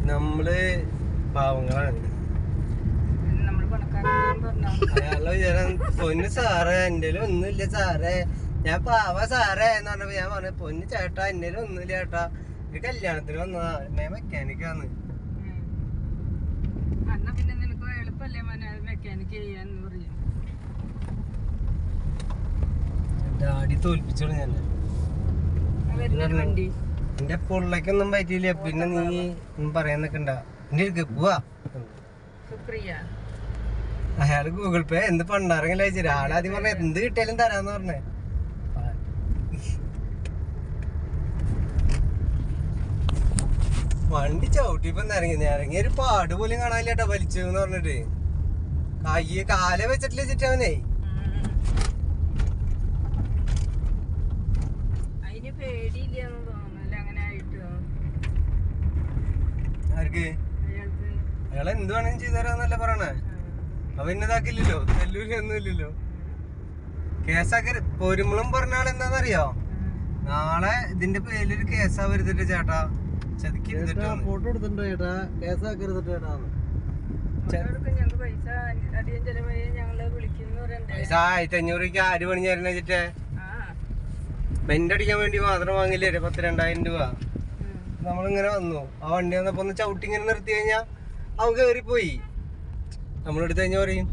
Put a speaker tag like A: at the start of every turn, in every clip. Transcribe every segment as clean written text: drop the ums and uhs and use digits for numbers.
A: നമ്മള് പാവങ്ങളാണ്. അയാളെ വിചാരം പൊന്ന് സാറേ എന്റെ ഒന്നുമില്ല സാറേ, ഞാൻ പാവ സാറേ എന്ന് പറഞ്ഞപ്പോ ഞാൻ പറഞ്ഞു പൊന്ന് ചേട്ടാ എന്റെ ഒന്നുമില്ല ചേട്ടാ, ഒരു കല്യാണത്തിന് വന്നതാ, ഞാൻ മെക്കാനിക്കാന്ന്. ഡാഡി തോൽപ്പിച്ചോളൂ ഞാൻ. എന്റെ പൊള്ളക്കൊന്നും പറ്റിയില്ല, പിന്നെ നീ പറയാൻ നിക്കണ്ട, എന്റെ അടുക്ക് പോവാ. അയാള് ഗൂഗിൾ പേ എന്ത് പണ്ടാരെങ്കിലും അയച്ചു. ആളാദ്യം പറഞ്ഞ എന്ത് കിട്ടിയാലും തരാന്ന് പറഞ്ഞേ. വണ്ടി ചവിട്ടിപ്പോ ഇറങ്ങി ഒരു പാട് പോലും കാണാനില്ലേട്ടാ വലിച്ചു എന്ന് പറഞ്ഞിട്ട്. കാല വെച്ചിട്ടില്ല ചിറ്റവനെ. ആർക്ക്? അയാളെ എന്ത് വേണമെങ്കിലും ചെയ്തുതരാന്നല്ലേ പറയണേ. അവ ഇന്നതാക്കില്ലല്ലോ, നെല്ലൂര് ഒന്നും ഇല്ലല്ലോ. കേസാക്കി പോരുമ്പളും പറഞ്ഞ ആളെന്താന്നറിയോ, നാളെ ഇതിന്റെ പേരിലൊരു കേസാ വരുത്തിട്ട് ചേട്ടാ, ചതിക്കരുത്. ഫോട്ടോ എടുത്തിട്ടുണ്ടോ ചേട്ടാ, കേസാക്കരുത് ചേട്ടാ. പൈസ 1500 ആര് പണിഞ്ഞായിരുന്നു വെച്ചിട്ടേ, ബെന്റ് അടിക്കാൻ വേണ്ടി മാത്രം വാങ്ങില്ലേ 10,000-2000 രൂപ. നമ്മളിങ്ങനെ വന്നു, ആ വണ്ടി വന്നപ്പോ ഒന്ന് ചവിട്ടി ഇങ്ങനെ നിർത്തി കഴിഞ്ഞാ അവൻ കേറിപ്പോയി. നമ്മളെടുത്ത് കഴിഞ്ഞ പറയും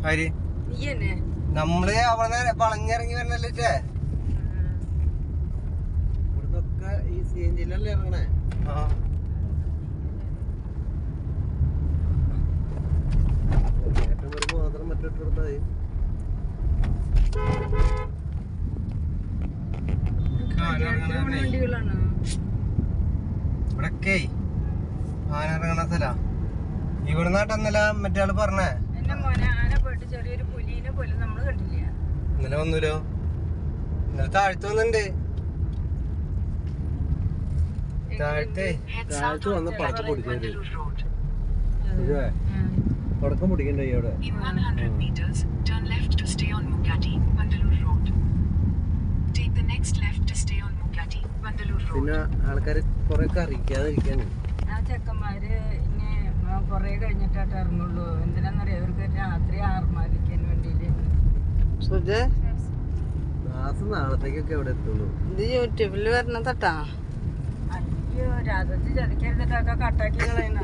A: ആര്? നമ്മള് അവിടെ വളഞ്ഞിറങ്ങി വരണല്ലേ. ഇവിടുന്നൊക്കെ ഈ സി എൻ ജിയിലല്ലേ ഇറങ്ങണേ. ഏറ്റവും വരുമ്പോ മാത്രം മറ്റിട്ടെടുത്താൽ ഇവിടൊക്കെ ആനിറങ്ങണ സ്ഥലാ. ഇവിടെ നാട്ടന്നല്ല മറ്റേ ആള് പറഞ്ഞേ. ഇന്നലെ വന്നൂലോ, ഇന്നലെ താഴ്ത്തു വന്നിണ്ട്. താഴ്ത്തു വന്ന് പടക്കം പൊടിക്കണ്ടേ, പടക്കം പൊടിക്കണ്ടേ അവിടെ. പിന്നെ ആൾക്കാര് കൊറേ അറിയിക്കാതിരിക്കാണ്.
B: ആ ചെക്കന്മാര് കൊറേ കഴിഞ്ഞിട്ടായിട്ട് ഇറങ്ങുള്ളൂ. എന്തിനാന്നറിയാം, അവർക്ക് രാത്രി ആർമാദിക്കാൻ വേണ്ടിയില്ലേ.
A: നാളത്തേക്കൊക്കെ എവിടെ എത്തുള്ളൂ.
B: ഇത് യൂട്യൂബില് വരണതട്ടാ. അയ്യോ രാത്രി ചതിക്കരുതിട്ടൊക്കെ കട്ടാക്കി കളയണ.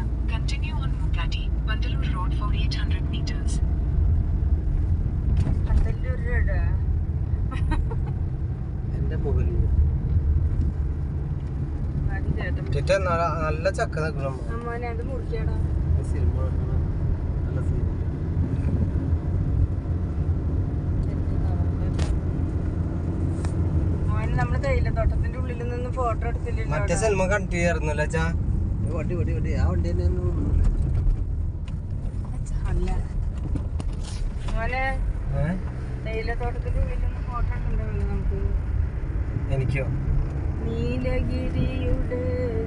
A: എന്റെ മുകളിൽ നല്ല ചക്ക
B: അമ്മോനെ അത് മുറിക്കാടാ.
A: സിനിമ നല്ല സിനിമ.
B: മോനെ നമ്മള് തേയിലത്തോട്ടത്തിന്റെ ഉള്ളിൽ നിന്ന് ഫോട്ടോ എടുത്തില്ല.
A: മറ്റേ സിനിമ കണ്ടിരുന്നല്ലോ ചാ. വണ്ടി വണ്ടി വണ്ടി ആ വണ്ടി തന്നെ
B: അല്ല മോനെ, തേയിലത്തോട്ടത്തിന്റെ ഉള്ളിൽ നിന്ന് ഫോട്ടോ എടുക്കണ്ടല്ലോ നമുക്ക്.
A: എനിക്കോ?
B: നീലഗിരിയുടെ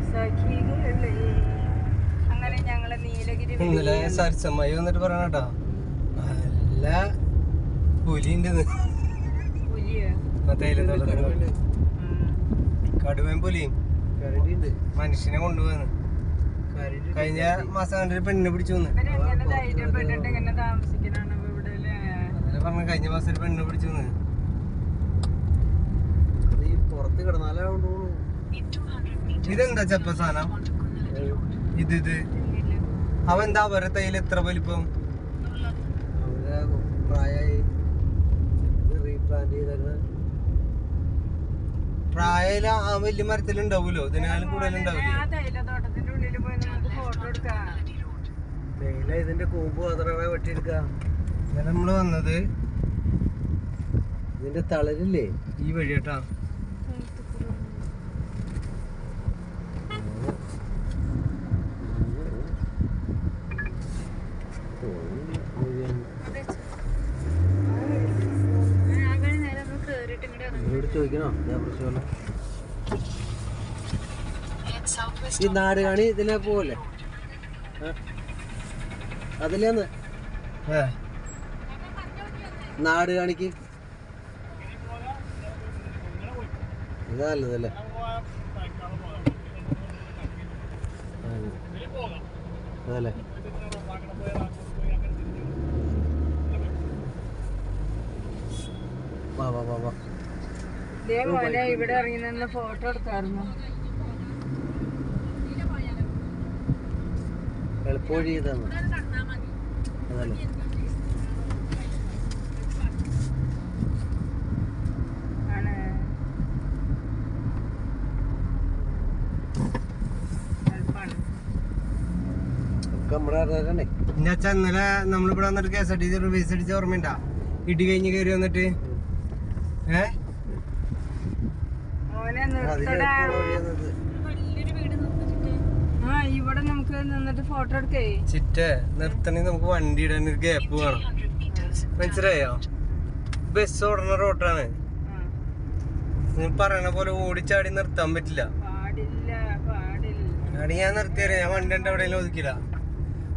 B: സഖികളെ, അങ്ങനെ ഞങ്ങളെ നീലഗിരി.
A: ഇന്നലെ സരസമ്മായി വന്നിട്ട് പറയണട്ടോ, നല്ല പുലിന്റെ കടുവയും പുലിയും മനുഷ്യനെ കൊണ്ടുപോകുന്നു. കഴിഞ്ഞ മാസം കണ്ടൊരു പെണ്ണിനെ പിടിച്ചു വന്ന് പറഞ്ഞ, കഴിഞ്ഞ മാസം ഒരു പെണ്ണിനെ പിടിച്ചു വന്ന്. പുറത്ത് കിടന്നാലോണ്ടോ. ഇതെന്താ ചപ്പ സാധനം? ഇത് അവൻ എന്താ അവരുടെ തൈല് എത്ര വലിപ്പം? പ്രായ ആ വലിയ മരത്തിലുണ്ടാവൂലോ, ഇതിനാലും കൂടുതലുണ്ടാവില്ലേ? തേയില ഇതിന്റെ കൂമ്പ് മാത്രമേ വെട്ടിയെടുക്ക. നമ്മള് വന്നത് ഇതിന്റെ തളരില്ലേ ഈ വഴി കേട്ടാ. ചോദിക്കണോ ഞാൻ പ്രശ്നമല്ല. ഈ നാട് കാണി ഇതിലെ പോലെ അതിലേന്ന് നാട് കാണിക്ക് നല്ലതല്ലേ? അതല്ലേ? വാ വാ വാ വാ.
B: ഇതേപോലെ ഇവിടെ ഇറങ്ങി നിന്ന് ഫോട്ടോ എടുത്തായിരുന്നു.
A: എളുപ്പവഴി ഇതാണ്. അതല്ലേ? ഇന്നലെ നമ്മളിവിടെ വന്നിട്ട് KSRTC റിവേഴ്സ് അടിച്ച ഓർമ്മയുണ്ടാ? ഇടി കഴിഞ്ഞ് കയറി വന്നിട്ട്
B: ഇവിടെ നമുക്ക് നിന്നിട്ട് ഫോട്ടോ എടുക്കേ.
A: ചിറ്റേ നിർത്തണേ നമുക്ക് വണ്ടി ഇടാൻ ഒരു ഗ്യാപ്പ് വേണം. മനസ്സിലായോ? ബസ് ഓടുന്ന റോട്ടാണ്. നിങ്ങൾ പറയണ പോലെ ഓടിച്ചാടി നിർത്താൻ പറ്റില്ല. അടി ഞാൻ നിർത്തിയാലേ ഞാൻ വണ്ടി എന്റെ എവിടെയെങ്കിലും ഒതുക്കില്ല.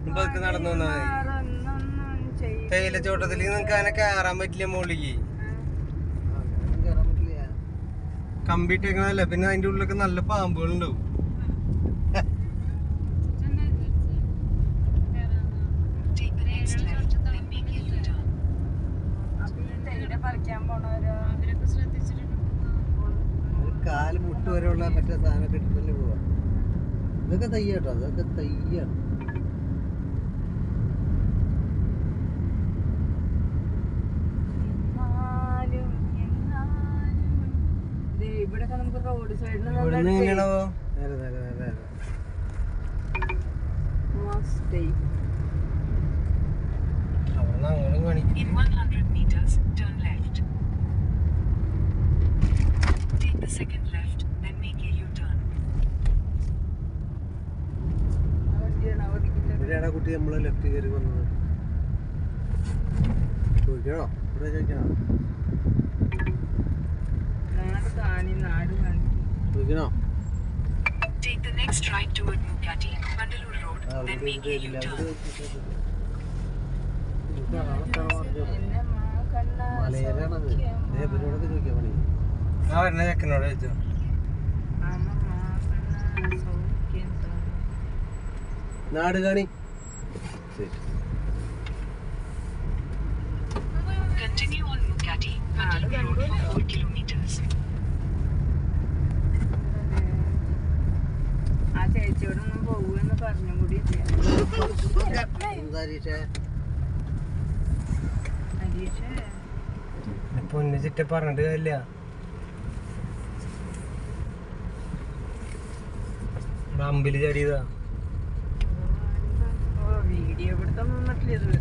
A: ഇപ്പൊ അതൊക്കെ നടന്നു വന്നാ മതി. തേയിലച്ചോട്ടത്തിൽ നിങ്ങക്ക് അങ്ങനെ കയറാൻ പറ്റില്ല മുകളിലേക്ക്. കമ്പിട്ടേക്കണല്ല, പിന്നെ അതിന്റെ ഉള്ളിലൊക്കെ നല്ല പാമ്പുകൾ ഉണ്ടാവും. കാല് മുട്ട് വരെയുള്ള മറ്റേ സാധനമൊക്കെ ഇട്ടിട്ടല്ലേ പോവാ. ഇതൊക്കെ തയ്യാട്ടോ, അതൊക്കെ തയ്യാണ്.
B: ഇവിടെ നമുക്ക് റോഡ് സൈഡിൽ
A: കുട്ടി നമ്മള് ലെഫ്റ്റ് കയറി വന്നത്. ചോദിക്കണോ? ഇവിടെ ചോദിക്കണോ? ചോദിക്കണോ? മലയരാണത്. ഇവരോടൊക്കെ ചോദിക്കാൻ പണി. ആ പറഞ്ഞ ചെക്കനോട് ചോദിച്ചോ. നാട് കാണി.
B: ആ ചേച്ചിയോടൊന്നും പോവെന്ന് പറഞ്ഞു കൂടി.
A: പൊന്നു ചിറ്റ പറഞ്ഞിട്ട് കാര്യമില്ല. അമ്പില് ചടിയതാ.
B: വീഡിയോ ഇവിടുത്തെ നിന്നിട്ടില്ല.